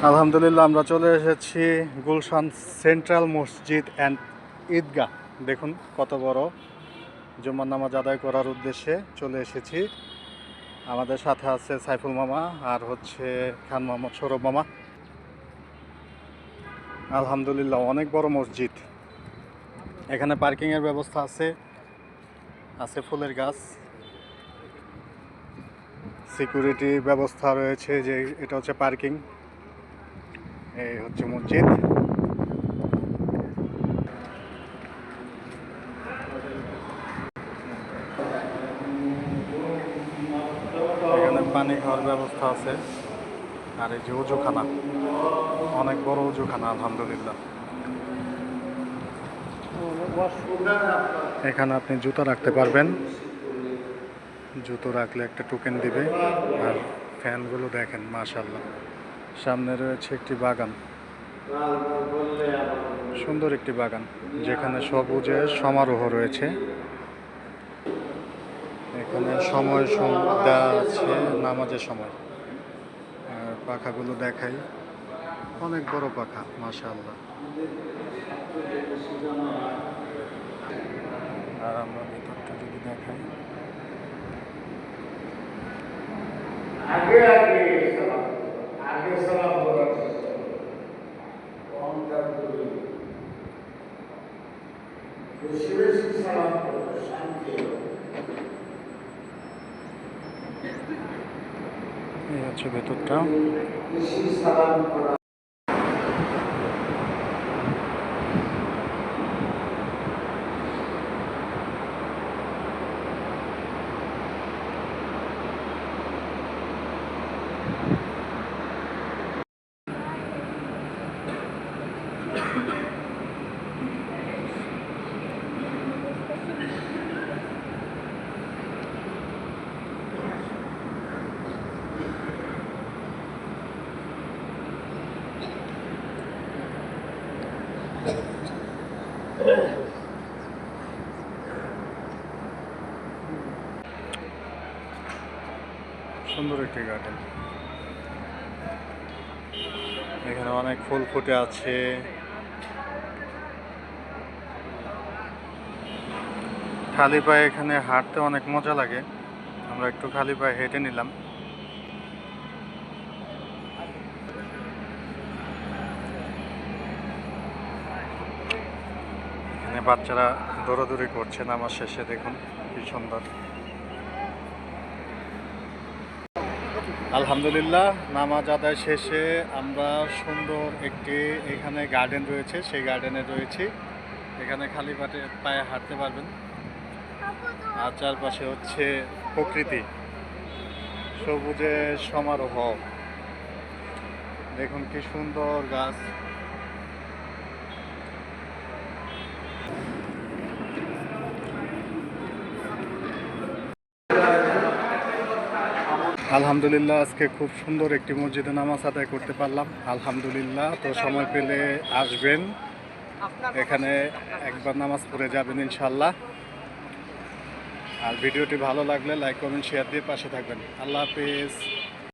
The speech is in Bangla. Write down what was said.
আলহামদুলিল্লাহ আমরা চলে এসেছি গুলশান সেন্ট্রাল মসজিদ অ্যান্ড ঈদগাহ। দেখুন কত বড়। জুম্মার নামাজ আদায় করার উদ্দেশ্যে চলে এসেছি। আমাদের সাথে আছে সাইফুল মামা আর হচ্ছে খান মোহাম্মদ সৌরভ মামা। আলহামদুলিল্লাহ অনেক বড় মসজিদ। এখানে পার্কিংয়ের ব্যবস্থা আছে, আছে ফুলের গাছ, সিকিউরিটি ব্যবস্থা রয়েছে। যে এটা হচ্ছে পার্কিং, এই হচ্ছে মসজিদ। এখানে পানি খাওয়ার ব্যবস্থা আছে। আর এই যে উজুখানা, অনেক বড় উজুখানা আলহামদুলিল্লাহ। এখানে আপনি জুতা রাখতে পারবেন, জুতো রাখলে একটা টোকেন দিবে। আর ফ্যানগুলো দেখেন মাশাআল্লাহ। সামনে রয়েছে একটি বাগান, সুন্দর একটি বাগান যেখানে সবুজের সমারোহ রয়েছে। এখানে সময় দেওয়া আছে নামাজের সময়। আর পাখাগুলো দেখাই, অনেক বড় পাখা মাশাআল্লাহ। আর আমরা ভিতরটা যদি দেখাই, এই হচ্ছে ভেতরটা। সুন্দর একটি গার্ডেন। এখানে অনেক ফুল ফুটে আছে। খালি পায়ে এখানে হাঁটতে অনেক মজা লাগে। আমরা একটু খালি পায়ে হেঁটে নিলাম। এখানে বাচ্চারা দৌড়াদৌড়ি করছে নামাজ শেষে, দেখুন কি সুন্দর। আলহামদুলিল্লাহ নামাজ আদায় শেষে আমরা সুন্দর একটি এখানে গার্ডেন রয়েছে, সেই গার্ডেনে রয়েছি। এখানে খালি পায়ে হাঁটতে পারবেন। আর চারপাশে হচ্ছে প্রকৃতি, সবুজের সমারোহ। দেখুন কি সুন্দর গাছ। আলহামদুলিল্লাহ আজকে খুব সুন্দর একটি মসজিদে নামাজ আদায় করতে পারলাম আলহামদুলিল্লাহ। তো সময় পেলে আসবেন, এখানে একবার নামাজ পড়ে যাবেন ইনশাল্লাহ। আর ভিডিওটি ভালো লাগলে লাইক কমেন্ট শেয়ার দিয়ে পাশে থাকবেন। আল্লাহ হাফেজ।